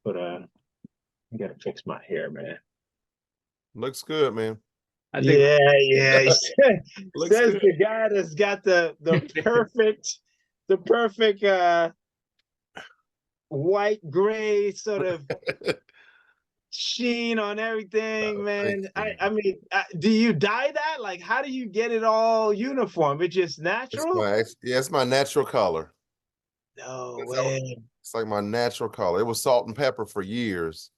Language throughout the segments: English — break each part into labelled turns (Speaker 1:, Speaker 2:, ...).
Speaker 1: put on. I gotta fix my hair, man.
Speaker 2: Looks good, man.
Speaker 3: I think
Speaker 1: Yeah, yeah. He
Speaker 2: Looks
Speaker 1: says
Speaker 2: good.
Speaker 1: the guy that's got the perfect white gray sort of sheen on everything,
Speaker 2: Thank
Speaker 1: man. I
Speaker 2: you.
Speaker 1: I mean, do you dye that? Like, how do you get it all uniform? It's just
Speaker 2: It's
Speaker 1: natural?
Speaker 2: my yeah, it's my natural color.
Speaker 1: No
Speaker 2: It's,
Speaker 1: way.
Speaker 2: it's like my natural color. It was salt and pepper for years.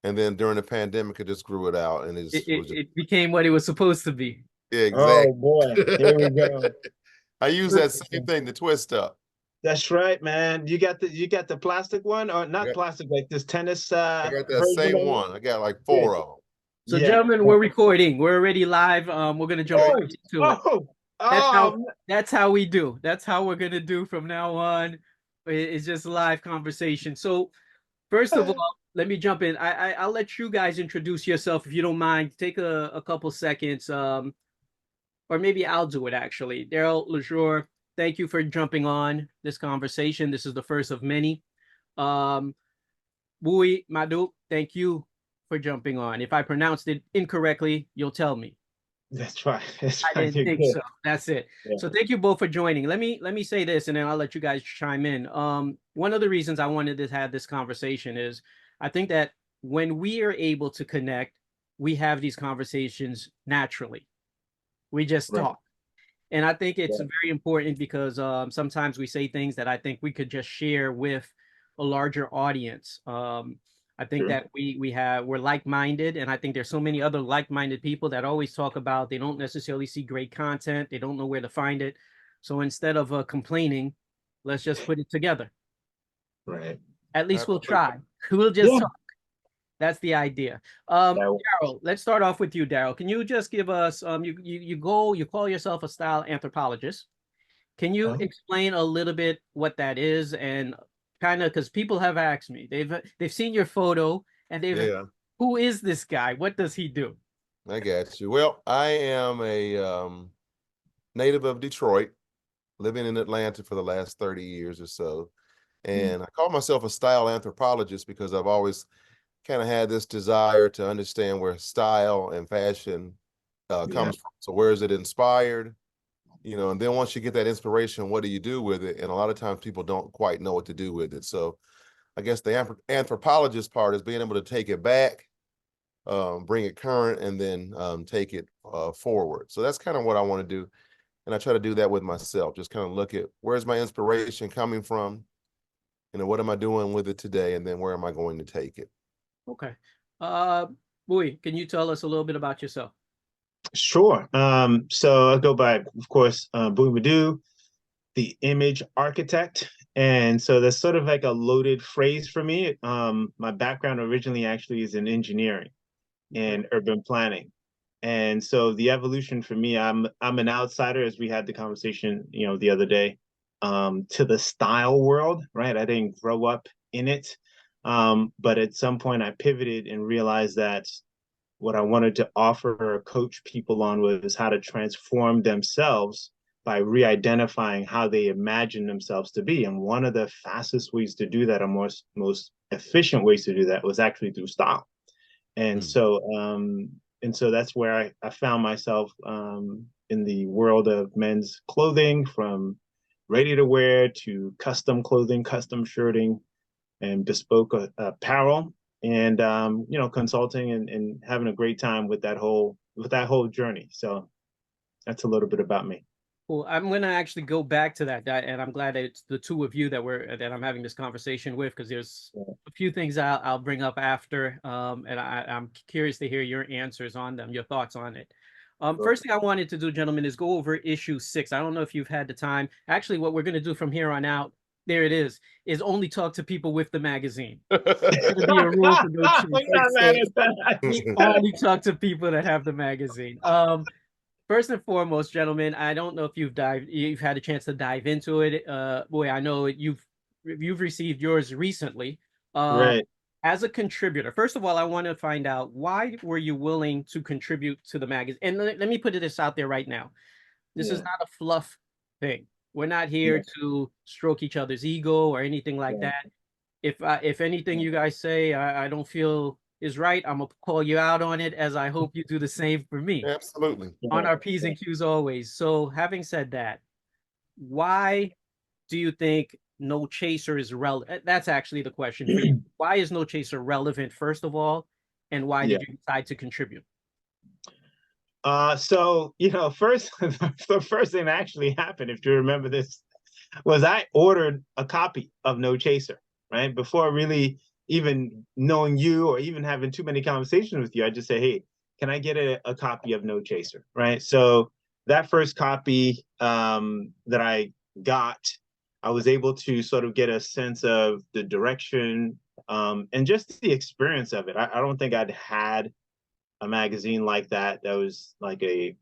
Speaker 2: And then during the pandemic, it just grew it out. And it
Speaker 3: it,
Speaker 2: just
Speaker 3: it,
Speaker 2: was just,
Speaker 3: it became what it was supposed to be.
Speaker 2: yeah,
Speaker 1: Oh
Speaker 2: exactly.
Speaker 1: boy, here we go.
Speaker 2: I use that same thing to twist up.
Speaker 1: That's right, man. You got the plastic one or not
Speaker 2: Yep.
Speaker 1: plastic, like this tennis
Speaker 2: I got that
Speaker 1: version
Speaker 2: same
Speaker 1: of it?
Speaker 2: one. I got like
Speaker 1: Yeah.
Speaker 2: four of them.
Speaker 3: So,
Speaker 1: Yeah.
Speaker 3: gentlemen, we're recording. We're already live. We're gonna jump
Speaker 1: Oh,
Speaker 3: right into it.
Speaker 1: oh,
Speaker 3: That's how
Speaker 1: oh,
Speaker 3: that's how we do. That's how we're gonna do from now on. It's just live conversation. So, first of all, let me jump in. I'll let you guys introduce yourself if you don't mind. Take a couple seconds. Or maybe I'll do it actually. Darryl, Lesure, thank you for jumping on this conversation. This is the first of many. Um, Buihe, Madu, thank you for jumping on. If I pronounced it incorrectly, you'll tell me.
Speaker 1: that's right. That's
Speaker 3: I
Speaker 1: right.
Speaker 3: didn't
Speaker 1: You're
Speaker 3: think
Speaker 1: good.
Speaker 3: so. That's it.
Speaker 1: Yeah.
Speaker 3: So thank you both for joining. Let me say this, and then I'll let you guys chime in. One of the reasons I wanted to have this conversation is I think that when we are able to connect, we have these conversations naturally. We just
Speaker 1: Right.
Speaker 3: talk. And I think it's
Speaker 1: Right.
Speaker 3: very important because sometimes we say things that I think we could just share with a larger audience. I think
Speaker 1: True.
Speaker 3: that we're like-minded, and I think there's so many other like-minded people that always talk about they don't necessarily see great content, they don't know where to find it. So instead of complaining, let's just put it together.
Speaker 1: Right.
Speaker 3: At least we'll
Speaker 2: Absolutely.
Speaker 3: try. We'll just
Speaker 1: Yeah.
Speaker 3: talk. That's the idea.
Speaker 1: That,
Speaker 3: Darryl, let's start off with you, Darryl. Can you just give us you call yourself a style anthropologist. Can you
Speaker 1: uh,
Speaker 3: explain a little bit what that is and kind of because people have asked me, they've seen your photo and
Speaker 2: Yeah,
Speaker 3: who is this guy? What does he do?
Speaker 2: I got you. Well, I am a native of Detroit, living in Atlanta for the last 30 years or so.
Speaker 1: mm,
Speaker 2: And I call myself a style anthropologist because I've always kind of had this desire to understand where style and fashion
Speaker 1: yeah.
Speaker 2: comes from. So where is it inspired? And then once you get that inspiration, what do you do with it? And a lot of times people don't quite know what to do with it. So I guess the anthropologist part is being able to take it back, bring it current, and then take it forward. So that's kind of what I want to do. And I try to do that with myself, just kind of look at where's my inspiration coming from, what am I doing with it today, and then where am I going to take it?
Speaker 3: Okay. Uh, Buihe, can you tell us a little bit about yourself?
Speaker 1: Sure. So I go by, of course, Madu, the image architect. And so that's sort of like a loaded phrase for me. My background originally actually is in engineering
Speaker 3: Okay.
Speaker 1: and urban planning. And so the evolution for me, I'm an outsider, as we had the conversation, the other day, to the style world, right? I didn't grow up in it. But at some point I pivoted and realized that what I wanted to offer or coach people on was how to transform themselves by re-identifying how they imagine themselves to be. And one of the fastest ways to do that, or most efficient ways to do that, was actually through style. And
Speaker 2: Mm.
Speaker 1: so that's where I found myself in the world of men's clothing, from ready to wear to custom clothing, custom shirting, and bespoke apparel, and consulting and having a great time with that whole journey. So that's a little bit about me.
Speaker 3: Well, I'm going to actually go back to that, and I'm glad that it's the two of you that I'm having this conversation with because there's
Speaker 1: Yeah.
Speaker 3: a few things I'll bring up after, and I'm curious to hear your answers on them, your thoughts on it.
Speaker 1: Sure.
Speaker 3: First thing I wanted to do, gentlemen, is go over issue 6. I don't know if you've had the time. Actually, what we're going to do from here on out, there it is only talk to people with the magazine. It's going to be a rule for no
Speaker 1: I'm
Speaker 3: cheap.
Speaker 1: not mad at
Speaker 3: We
Speaker 1: that.
Speaker 3: only talk to people that have the magazine. First and foremost, gentlemen, I don't know if you've had a chance to dive into it. Boy, I know you've received yours recently. Um,
Speaker 1: Right.
Speaker 3: as a contributor, first of all, I want to find out why were you willing to contribute to the magazine? And let me put this out there right now. This is
Speaker 1: Yeah.
Speaker 3: not a fluff thing. We're not here
Speaker 1: Yeah.
Speaker 3: to stroke each other's ego or anything like
Speaker 1: Yeah.
Speaker 3: that. if anything you guys say I don't feel is right, I'm gonna call you out on it, as I hope you do the same for me
Speaker 2: Absolutely.
Speaker 3: on our P's and Q's always. So having said that, why do you think No Chaser is relevant? That's actually the question for you. Why is No Chaser relevant, first of all, and why
Speaker 1: Yeah.
Speaker 3: did you decide to contribute?
Speaker 1: So, first, the first thing that actually happened, if you remember this, was I ordered a copy of No Chaser, right? Before really even knowing you or even having too many conversations with you, I just say, hey, can I get a copy of No Chaser, right? So that first copy that I got, I was able to sort of get a sense of the direction and just the experience of it. I don't think I'd had a magazine like that was like I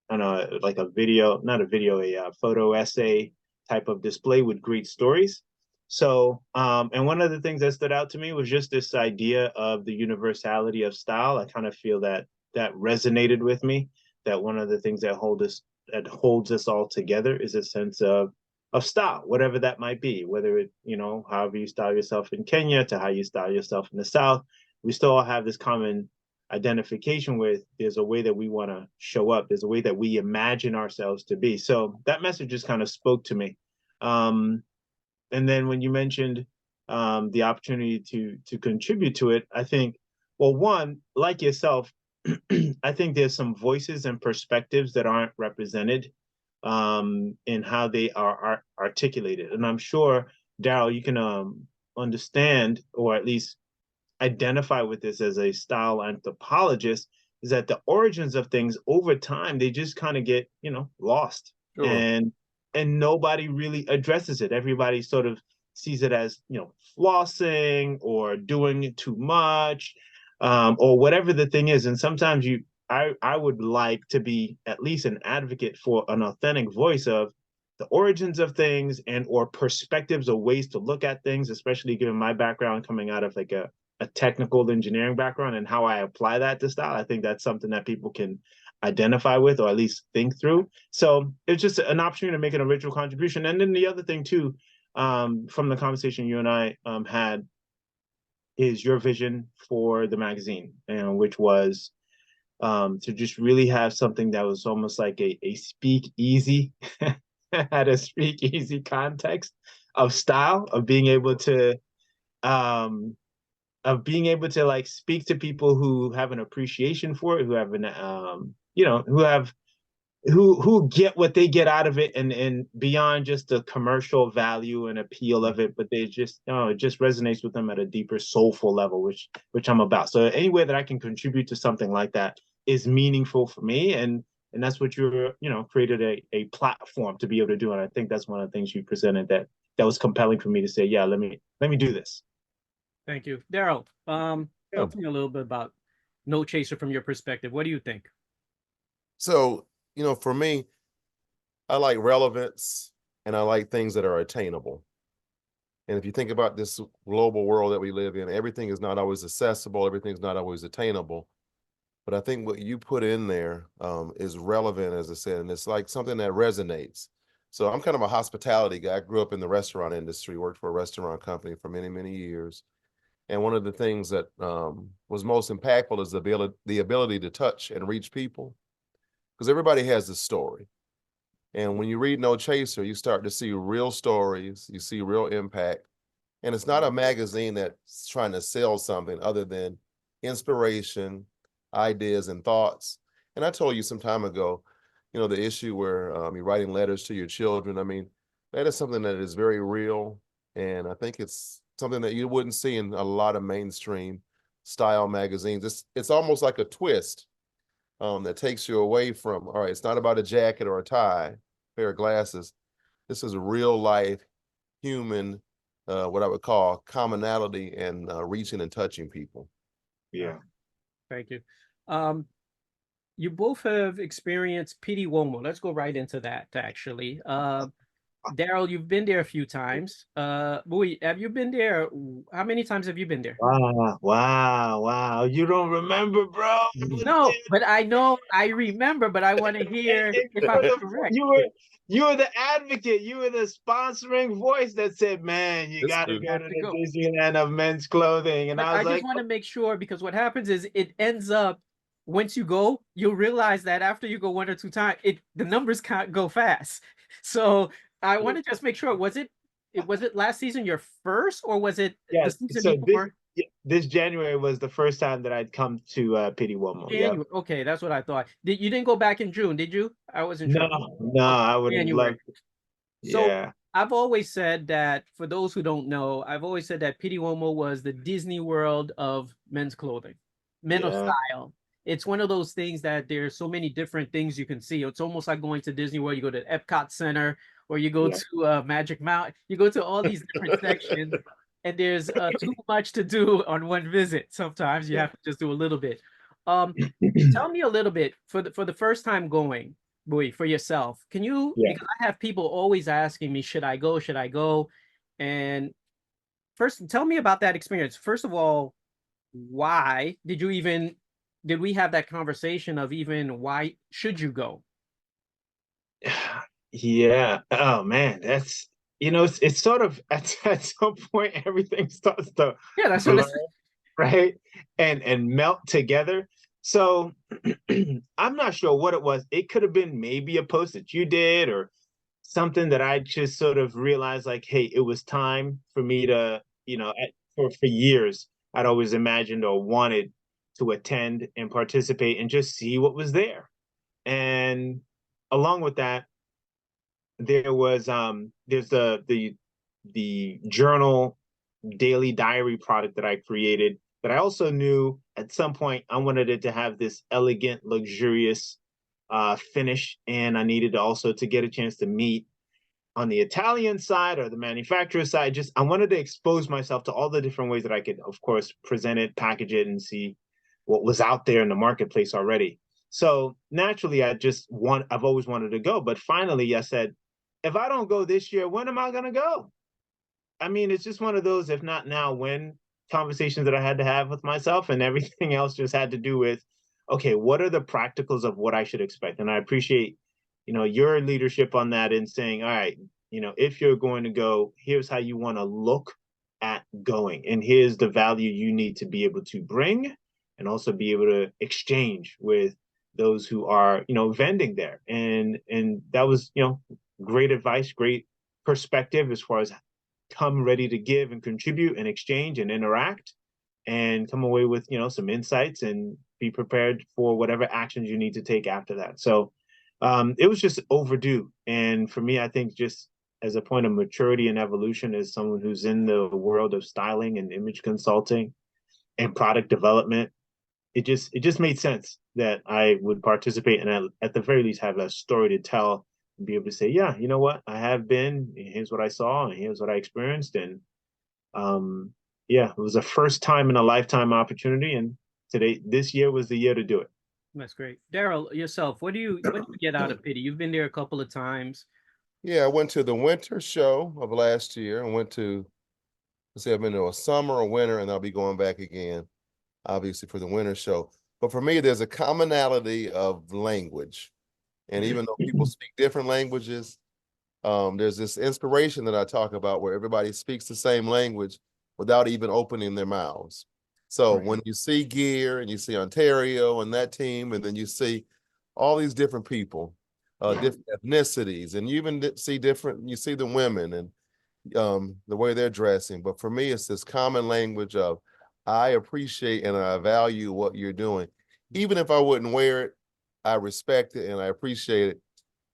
Speaker 1: don't know, like a video, not a video, a photo essay type of display with great stories. So, and one of the things that stood out to me was just this idea of the universality of style. I kind of feel that that resonated with me. That one of the things that holds us all together is a sense of style, whatever that might be. Whether it, however you style yourself in Kenya to how you style yourself in the South, we still all have this common identification with. There's a way that we want to show up. There's a way that we imagine ourselves to be. So that message just kind of spoke to me. And then when you mentioned the opportunity to contribute to it, I think, well, one, like yourself, I think there's some voices and perspectives that aren't represented in how they are articulated. And I'm sure, Darryl, you can understand, or at least identify with this as a style anthropologist, is that the origins of things over time, they just kind of get, lost.
Speaker 2: Sure.
Speaker 1: And nobody really addresses it. Everybody sort of sees it as, flossing or doing it too much, or whatever the thing is. And sometimes I would like to be at least an advocate for an authentic voice of the origins of things and or perspectives or ways to look at things, especially given my background coming out of like a technical engineering background and how I apply that to style. I think that's something that people can identify with or at least think through. So it's just an opportunity to make an original contribution. And then the other thing too, from the conversation you and I had, is your vision for the magazine, which was to just really have something that was almost like a speak easy, had a speak easy context of style, um, like speak to people who have an appreciation for it, who have an who get what they get out of it, and beyond just the commercial value and appeal of it, but they just it just resonates with them at a deeper soulful level, which I'm about. So any way that I can contribute to something like that is meaningful for me, and that's what you're created a platform to be able to do. And I think that's one of the things you presented that was compelling for me to say, yeah, let me do this.
Speaker 3: Thank you. Darryl,
Speaker 2: Yeah.
Speaker 3: talk to me a little bit about No Chaser from your perspective. What do you think?
Speaker 2: So, for me, I like relevance and I like things that are attainable. And if you think about this global world that we live in, everything is not always accessible, everything's not always attainable. But I think what you put in there is relevant, as I said, and it's like something that resonates. So I'm kind of a hospitality guy. I grew up in the restaurant industry, worked for a restaurant company for many, many years. And one of the things that was most impactful is the ability to touch and reach people, because everybody has a story. And when you read No Chaser, you start to see real stories, you see real impact. And it's not a magazine that's trying to sell something other than inspiration, ideas, and thoughts. And I told you some time ago, the issue where you're writing letters to your children. I mean, that is something that is very real. And I think it's something that you wouldn't see in a lot of mainstream style magazines. It's almost like a twist that takes you away from, all right, it's not about a jacket or a tie, pair of glasses. This is real life, human, what I would call commonality and reaching and touching people.
Speaker 1: Yeah.
Speaker 3: Thank you. You both have experienced Pitti Uomo. Let's go right into that, actually. Darryl, you've been there a few times. Buihe, have you been there? How many times have you been there?
Speaker 1: Wow. You don't remember, bro? I was
Speaker 3: No,
Speaker 1: there.
Speaker 3: but I know I remember, but I want to hear
Speaker 1: And
Speaker 3: if I'm correct.
Speaker 1: you were the advocate. You were the sponsoring voice that said, "Man, you
Speaker 2: This
Speaker 1: got to
Speaker 2: dude.
Speaker 3: You
Speaker 1: go
Speaker 3: have
Speaker 1: to
Speaker 3: to
Speaker 1: the
Speaker 3: go.
Speaker 1: Disneyland of men's clothing." And
Speaker 3: But
Speaker 1: I
Speaker 3: I
Speaker 1: was
Speaker 3: just
Speaker 1: like,
Speaker 3: want to make sure because what happens is it ends up once you go, you'll realize that after you go one or two times, the numbers can't go fast. So I want to just make sure was it last season your first or was it the
Speaker 1: "Yes."
Speaker 3: season
Speaker 1: So
Speaker 3: before?
Speaker 1: this January was the first time that I'd come to Pitti Uomo. Yep.
Speaker 3: January. Okay, that's what I thought. You didn't go back in June, did you? I wasn't
Speaker 1: No,
Speaker 3: sure.
Speaker 1: no,
Speaker 3: Okay,
Speaker 1: I would have
Speaker 3: January.
Speaker 1: loved.
Speaker 3: So
Speaker 1: Yeah,
Speaker 3: I've always said that for those who don't know, I've always said that Pitti Uomo was the Disney World of men's clothing, men of
Speaker 1: yeah,
Speaker 3: style. It's one of those things that there's so many different things you can see. It's almost like going to Disney World. You go to Epcot Center or you go
Speaker 1: yeah.
Speaker 3: to Magic Mountain. You go to all these different sections, and there's too much to do on one visit. Sometimes you
Speaker 1: Yeah.
Speaker 3: have to just do a little bit. Tell me a little bit for the first time going, Buihe, for yourself. Can you,
Speaker 1: Yeah.
Speaker 3: because I have people always asking me, should I go? Should I go? And first, tell me about that experience. First of all, why did we have that conversation of even why should you go?
Speaker 1: Yeah. Oh man, that's it's sort of at some point everything starts to
Speaker 3: Yeah, that's what
Speaker 1: blur,
Speaker 3: it's.
Speaker 1: right? And melt together. So I'm not sure what it was. It could have been maybe a post that you did or something that I just sort of realized like, hey, it was time for me to, for years, I'd always imagined or wanted to attend and participate and just see what was there. And along with that, there's the journal daily diary product that I created, but I also knew at some point I wanted it to have this elegant, luxurious finish, and I needed also to get a chance to meet on the Italian side or the manufacturer side. Just I wanted to expose myself to all the different ways that I could, of course, present it, package it, and see what was out there in the marketplace already. So naturally, I've always wanted to go, but finally, I said, if I don't go this year, when am I going to go? I mean, it's just one of those, if not now, when conversations that I had to have with myself, and everything else just had to do with, okay, what are the practicals of what I should expect? And I appreciate, your leadership on that in saying, all right, if you're going to go, here's how you want to look at going, and here's the value you need to be able to bring, and also be able to exchange with those who are, vending there. And that was, great advice, great perspective as far as come ready to give and contribute and exchange and interact and come away with some insights and be prepared for whatever actions you need to take after that. So it was just overdue. And for me, I think just as a point of maturity and evolution, as someone who's in the world of styling and image consulting and product development, it just made sense that I would participate and at the very least have a story to tell and be able to say, yeah, you know what, I have been, here's what I saw, and here's what I experienced. And um, yeah, it was a first time in a lifetime opportunity. And this year was the year to do it.
Speaker 3: That's great. Darryl, yourself, what do you get out of Pitti? You've been there a couple of times.
Speaker 2: Yeah, I went to the winter show of last year. I went to, let's say I've been to a summer, a winter, and I'll be going back again, obviously, for the winter show. But for me, there's a commonality of language. And even though people speak different languages, there's this inspiration that I talk about where everybody speaks the same language without even opening their mouths. So
Speaker 1: Right.
Speaker 2: when you see Guerre and you see Ontario and that team, and then you see all these different people, different ethnicities, and you even see you see the women and the way they're dressing. But for me, it's this common language of I appreciate and I value what you're doing. Even if I wouldn't wear it, I respect it and I appreciate it.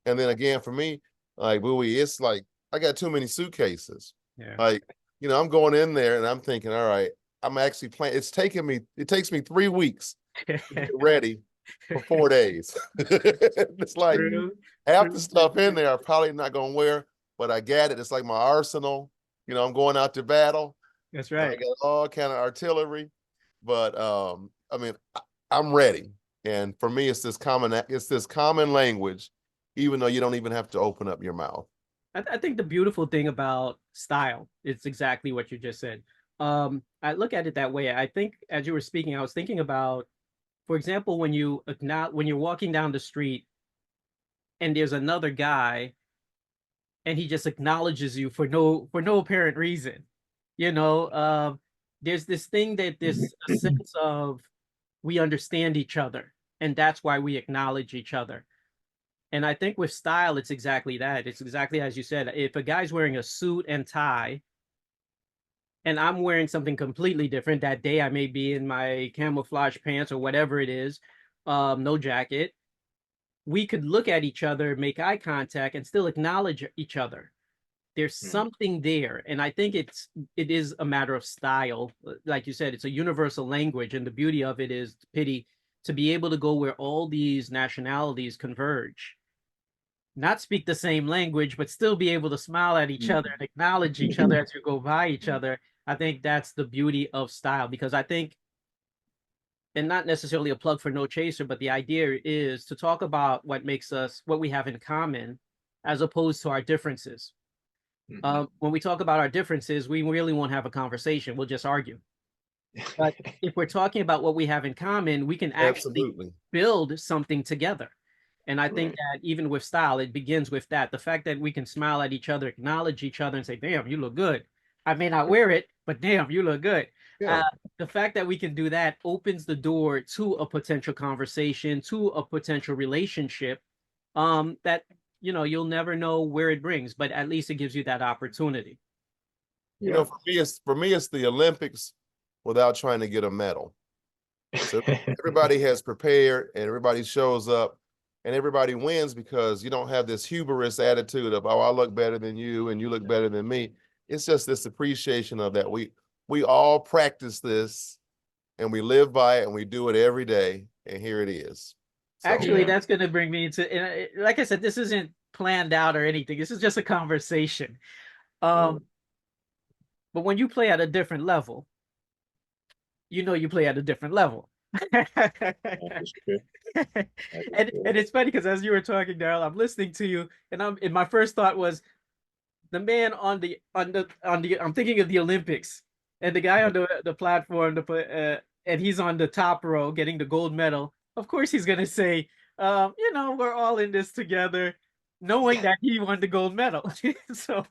Speaker 2: And then again, for me, like Buihe, it's like I got too many suitcases.
Speaker 3: Yeah.
Speaker 2: Like, I'm going in there and I'm thinking, all right, I'm actually planning. It takes me 3 weeks to get ready for 4 days. It's like
Speaker 3: True.
Speaker 2: half the
Speaker 3: True.
Speaker 2: stuff in there I'm probably not gonna wear, but I got it. It's like my arsenal. I'm going out to battle.
Speaker 3: That's
Speaker 2: And I
Speaker 3: right.
Speaker 2: got all kind of artillery. But I mean, I'm ready. And for me, it's this common language, even though you don't even have to open up your mouth.
Speaker 3: I think the beautiful thing about style is exactly what you just said. I look at it that way. I think as you were speaking, I was thinking about, for example, when you're walking down the street and there's another guy and he just acknowledges you for no apparent reason. You know, there's this thing that this a sense of we understand each other, and that's why we acknowledge each other. And I think with style, it's exactly that. It's exactly as you said. If a guy's wearing a suit and tie, and I'm wearing something completely different that day, I may be in my camouflage pants or whatever it is, no jacket. We could look at each other, make eye contact, and still acknowledge each other. There's something there, and I think it is a matter of style. Like you said, it's a universal language, and the beauty of it is, Pitti, to be able to go where all these nationalities converge, not speak the same language, but still be able to smile at each other and acknowledge each other as you go by each other. I think that's the beauty of style, because I think, and not necessarily a plug for No Chaser, but the idea is to talk about what makes us, what we have in common, as opposed to our differences. When we talk about our differences, we really won't have a conversation. We'll just argue. But if we're talking about what we have in common, we can actually build something together. And I think that even with style, it begins with that. The fact that we can smile at each other, acknowledge each other, and say, damn, you look good. I may not wear it, but damn, you look good.
Speaker 2: Yeah.
Speaker 3: The fact that we can do that opens the door to a potential conversation, to a potential relationship, that, you know, you'll never know where it brings, but at least it gives you that opportunity.
Speaker 2: You know, for me, it's the Olympics without trying to get a medal. So everybody has prepared and everybody shows up and everybody wins because you don't have this hubris attitude of, oh, I look better than you and you look better than me. It's just this appreciation of that. We all practice this and we live by it and we do it every day. And here it is. So,
Speaker 3: actually, that's going to bring me into, like I said, this isn't planned out or anything. This is just a conversation. But when you play at a different level, you know you play at a different level.
Speaker 1: That's true.
Speaker 3: And it's funny because as you were talking, Darryl, I'm listening to you, and my first thought was the man on the I'm thinking of the Olympics, and the guy on the platform and he's on the top row getting the gold medal. Of course, he's gonna say, you know, we're all in this together, knowing that he won the gold medal. so,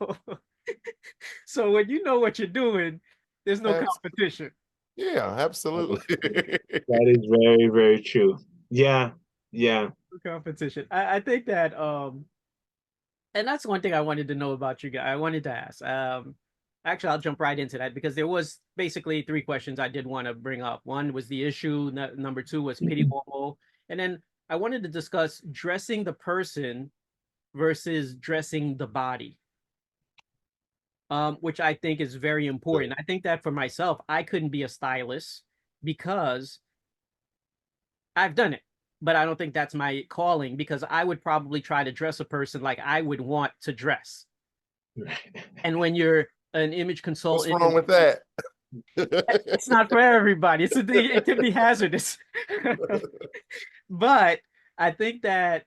Speaker 3: so when you know what you're doing, there's no competition.
Speaker 2: Yeah, absolutely.
Speaker 1: That is very, very true. Yeah, yeah.
Speaker 3: Competition. I think that and that's one thing I wanted to know about you guys. I wanted to ask. Actually, I'll jump right into that because there was basically three questions I did want to bring up. One was the issue. Number two was Pitti Uomo, and then I wanted to discuss dressing the person versus dressing the body, which I think is very important. I think that for myself, I couldn't be a stylist because I've done it, but I don't think that's my calling because I would probably try to dress a person like I would want to dress. And when you're an image consultant,
Speaker 2: what's wrong with that?
Speaker 3: It's not for everybody. It can be hazardous. But I think that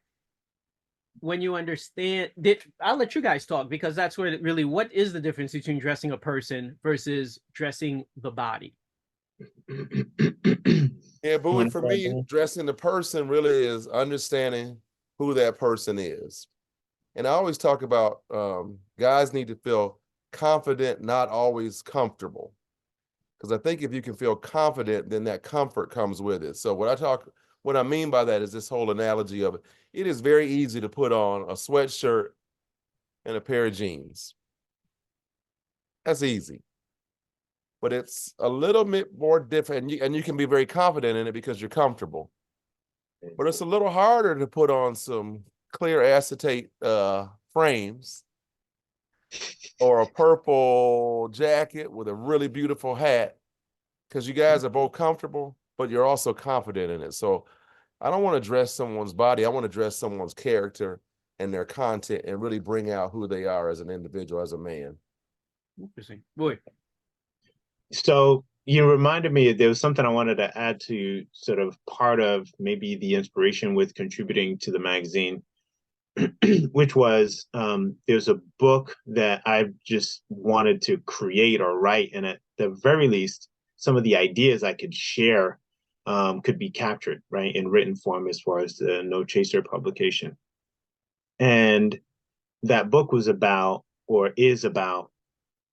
Speaker 3: when you understand that, I'll let you guys talk because that's where really, what is the difference between dressing a person versus dressing the body?
Speaker 2: Yeah, Buihe, for me, dressing the person really is understanding who that person is. And I always talk about guys need to feel confident, not always comfortable. Because I think if you can feel confident, then that comfort comes with it. So what I mean by that is this whole analogy of it is very easy to put on a sweatshirt and a pair of jeans. That's easy. But it's a little bit more different, and you can be very confident in it because you're comfortable. But it's a little harder to put on some clear acetate frames or a purple jacket with a really beautiful hat because you guys are both comfortable, but you're also confident in it. So I don't want to dress someone's body. I want to dress someone's character and their content and really bring out who they are as an individual, as a man.
Speaker 3: Interesting. Boy.
Speaker 1: So you reminded me there was something I wanted to add to sort of part of maybe the inspiration with contributing to the magazine. which was there's a book that I just wanted to create or write, and at the very least, some of the ideas I could share could be captured, right, in written form as far as the No Chaser publication. And that book was about, or is about,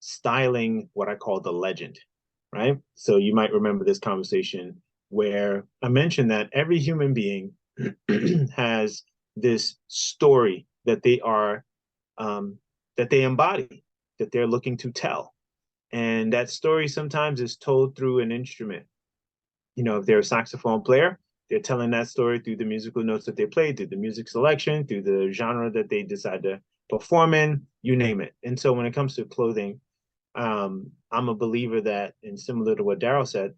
Speaker 1: styling what I call the legend, right? So you might remember this conversation where I mentioned that every human being has this story that they are that they embody, that they're looking to tell. And that story sometimes is told through an instrument. If they're a saxophone player, they're telling that story through the musical notes that they play, through the music selection, through the genre that they decide to perform in, you name it. And so when it comes to clothing, I'm a believer that, and similar to what Darryl said,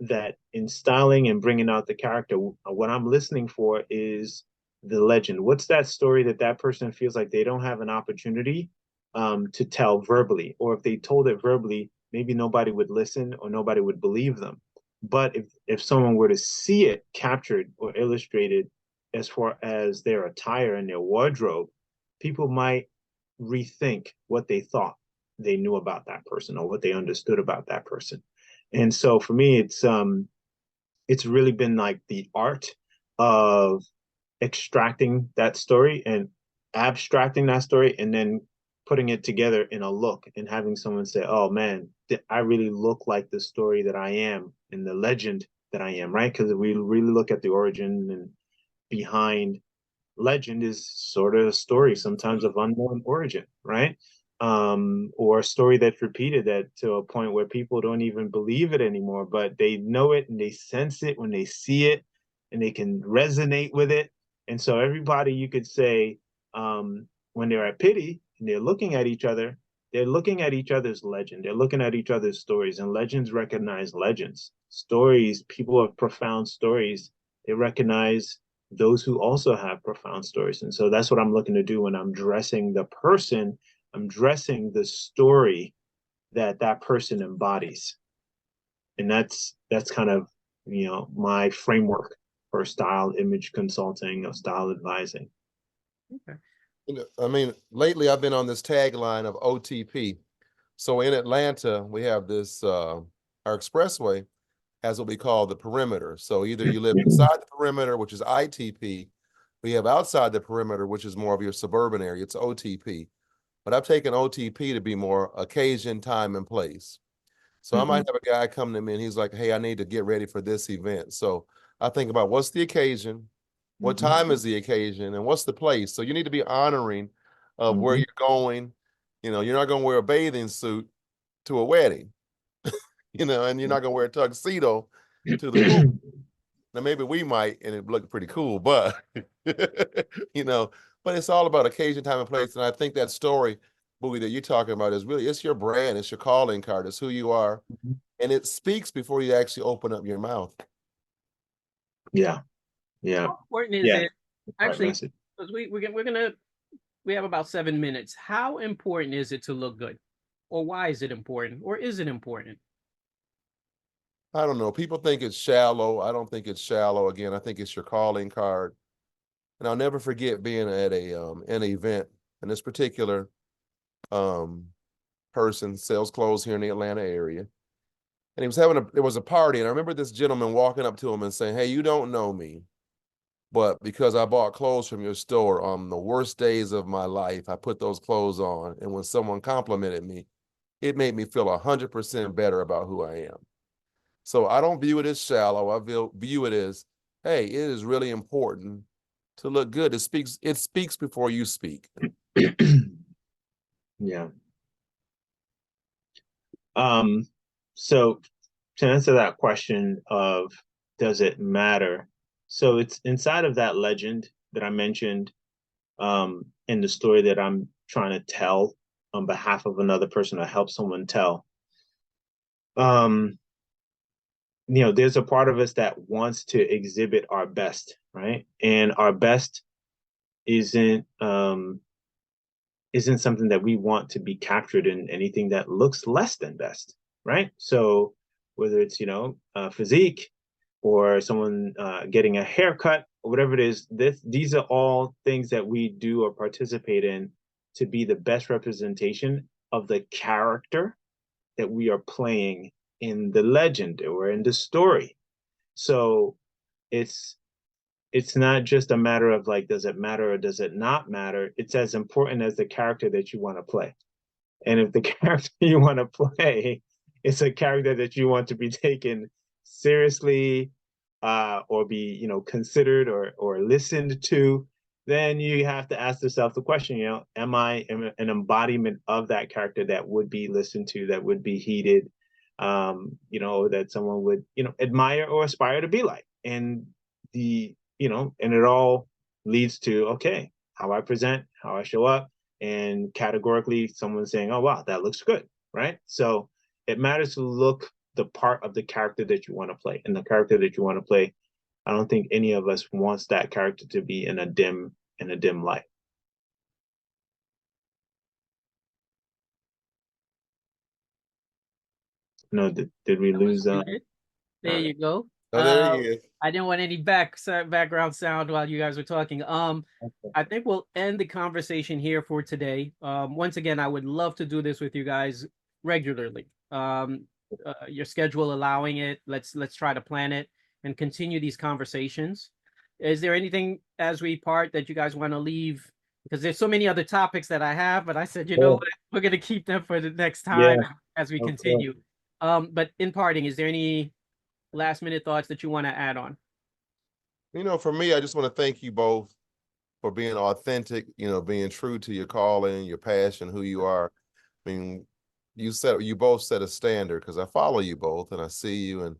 Speaker 1: that in styling and bringing out the character, what I'm listening for is the legend. What's that story that that person feels like they don't have an opportunity to tell verbally, or if they told it verbally, maybe nobody would listen or nobody would believe them. But if someone were to see it captured or illustrated as far as their attire and their wardrobe, people might rethink what they thought they knew about that person or what they understood about that person. And so for me, it's really been like the art of extracting that story and abstracting that story and then putting it together in a look and having someone say, oh man, I really look like the story that I am and the legend that I am, right? Because we really look at the origin and behind legend is sort of a story sometimes of unknown origin, right? Or a story that's repeated that to a point where people don't even believe it anymore, but they know it and they sense it when they see it and they can resonate with it. And so everybody, you could say, when they're at Pitti and they're looking at each other, they're looking at each other's legend. They're looking at each other's stories, and legends recognize legends. Stories, people have profound stories. They recognize those who also have profound stories. And so that's what I'm looking to do when I'm dressing the person. I'm dressing the story that that person embodies. And that's kind of, my framework for style image consulting or style advising.
Speaker 3: Okay.
Speaker 2: I mean, lately I've been on this tagline of OTP. So in Atlanta, we have this, our expressway has what we call the perimeter. So either you live inside the perimeter, which is ITP, we have outside the perimeter, which is more of your suburban area. It's OTP. But I've taken OTP to be more occasion, time, and place. So I might have a guy come to me and he's like, hey, I need to get ready for this event. So I think about what's the occasion, what time is the occasion, and what's the place. So you need to be honoring of where you're going. You're not going to wear a bathing suit to a wedding, and you're not going to wear a tuxedo to the pool. Now, maybe we might, and it looked pretty cool, but, but it's all about occasion, time, and place. And I think that story, Buihe, that you're talking about is really, it's your brand, it's your calling card, it's who you are. And it speaks before you actually open up your mouth.
Speaker 1: Yeah.
Speaker 3: How important is it? Actually, because we have about 7 minutes. How important is it to look good? Or why is it important? Or is it important?
Speaker 2: I don't know. People think it's shallow. I don't think it's shallow. Again, I think it's your calling card. And I'll never forget being at an event, and this particular person sells clothes here in the Atlanta area. And he was there was a party, and I remember this gentleman walking up to him and saying, hey, you don't know me, but because I bought clothes from your store on the worst days of my life, I put those clothes on. And when someone complimented me, it made me feel 100% better about who I am. So I don't view it as shallow. I view it as, hey, it is really important to look good. It speaks before you speak.
Speaker 1: Yeah. So to answer that question of does it matter? So it's inside of that legend that I mentioned, in the story that I'm trying to tell on behalf of another person or help someone tell. There's a part of us that wants to exhibit our best, right? And our best isn't something that we want to be captured in anything that looks less than best, right? So whether it's physique or someone getting a haircut whatever it is, these are all things that we do or participate in to be the best representation of the character that we are playing in the legend or in the story. So it's not just a matter of like, does it matter or does it not matter? It's as important as the character that you want to play. And if the character you want to play is a character that you want to be taken seriously, or be, considered or listened to, then you have to ask yourself the question, am I an embodiment of that character that would be listened to, that would be heeded, that someone would, admire or aspire to be like? And and it all leads to, okay, how I present, how I show up, and categorically someone saying, oh, wow, that looks good, right? So it matters to look the part of the character that you want to play. And the character that you want to play, I don't think any of us wants that character to be in a dim light. No, did we lose?
Speaker 3: There you go.
Speaker 2: Oh, there he is.
Speaker 3: I didn't want any background sound while you guys were talking.
Speaker 1: Okay.
Speaker 3: I think we'll end the conversation here for today. Once again, I would love to do this with you guys regularly. Your schedule allowing it, let's try to plan it and continue these conversations. Is there anything as we part that you guys want to leave? Because there's so many other topics that I have, but I said, you know what, we're going to keep them for the next time as we continue. But in parting, is there any last minute thoughts that you want to add on?
Speaker 2: For me, I just want to thank you both for being authentic, being true to your calling, your passion, who you are. I mean, you both set a standard, because I follow you both and I see you, and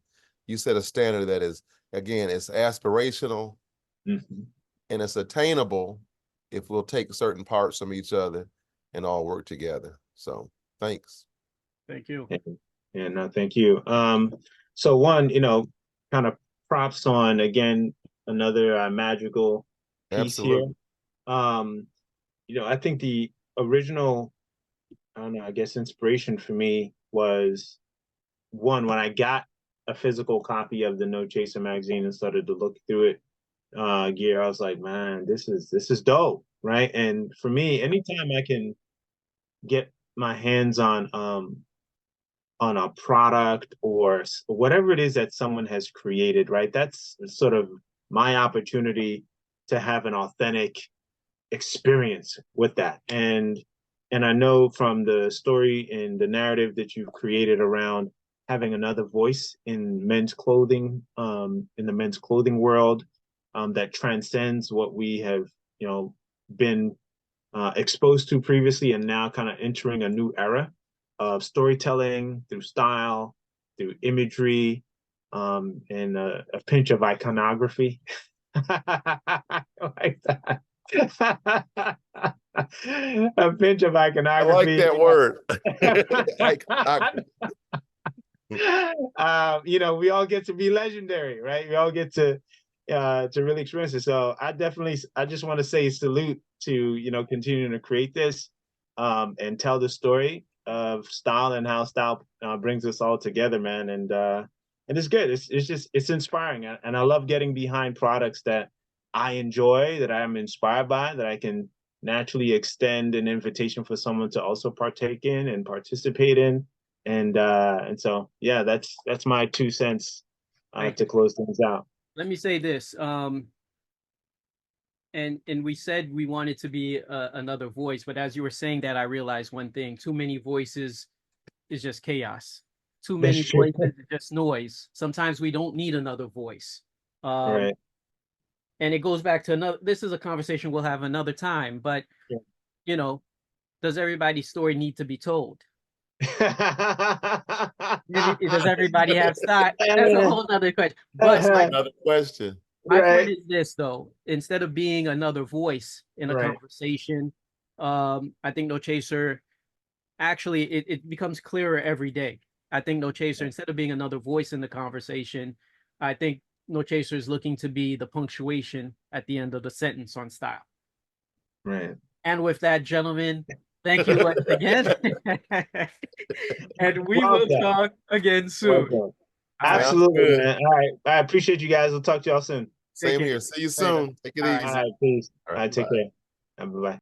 Speaker 2: you set a standard that is, again, it's aspirational and it's attainable if we'll take certain parts from each other and all work together. So thanks.
Speaker 3: Thank you.
Speaker 1: Yeah, no, thank you. So one, kind of props on, again, another magical piece. Absolutely. Here. I think the original, I don't know, I guess inspiration for me was, one, when I got a physical copy of the No Chaser magazine and started to look through it, Guerre, I was like, man, this is dope, right? And for me, anytime I can get my hands on a product or whatever it is that someone has created, right? That's sort of my opportunity to have an authentic experience with that. And I know from the story and the narrative that you've created around having another voice in men's clothing, in the men's clothing world, that transcends what we have, been exposed to previously, and now kind of entering a new era of storytelling through style, through imagery, and a pinch of iconography. Like that. A pinch of iconography.
Speaker 2: I like that word.
Speaker 1: We all get to be legendary, right? We all get to really experience it. So I just want to say salute to continuing to create this, and tell the story of style and how style brings us all together, man. And it's good. It's inspiring, and I love getting behind products that I enjoy, that I'm inspired by, that I can naturally extend an invitation for someone to also partake in and participate in. And so, yeah, that's my 2 cents to close things out.
Speaker 3: Let me say this. And we said we wanted to be another voice, but as you were saying that, I realized one thing: too many voices is just chaos. Too many voices is just noise. Sometimes we don't need another voice.
Speaker 1: Right.
Speaker 3: And it goes back to another. This is a conversation we'll have another time. But does everybody's story need to be told? Does everybody have style? That's a whole other question. But
Speaker 2: another question.
Speaker 3: My point is this, though: instead of being another voice in a conversation, I think No Chaser, actually, it becomes clearer every day. I think No Chaser, instead of being another voice in the conversation, I think No Chaser is looking to be the punctuation at the end of the sentence on style.
Speaker 1: Right.
Speaker 3: And with that, gentlemen, thank you once again. And we will talk again soon.
Speaker 1: Absolutely, man. All right. I appreciate you guys. We'll talk to y'all soon.
Speaker 2: Same here. See you
Speaker 3: Later.
Speaker 2: soon. Take it
Speaker 3: All
Speaker 2: easy.
Speaker 3: right.
Speaker 1: All right, peace.
Speaker 2: All
Speaker 1: All
Speaker 2: right,
Speaker 1: right, take
Speaker 2: bye.
Speaker 1: care. Bye bye.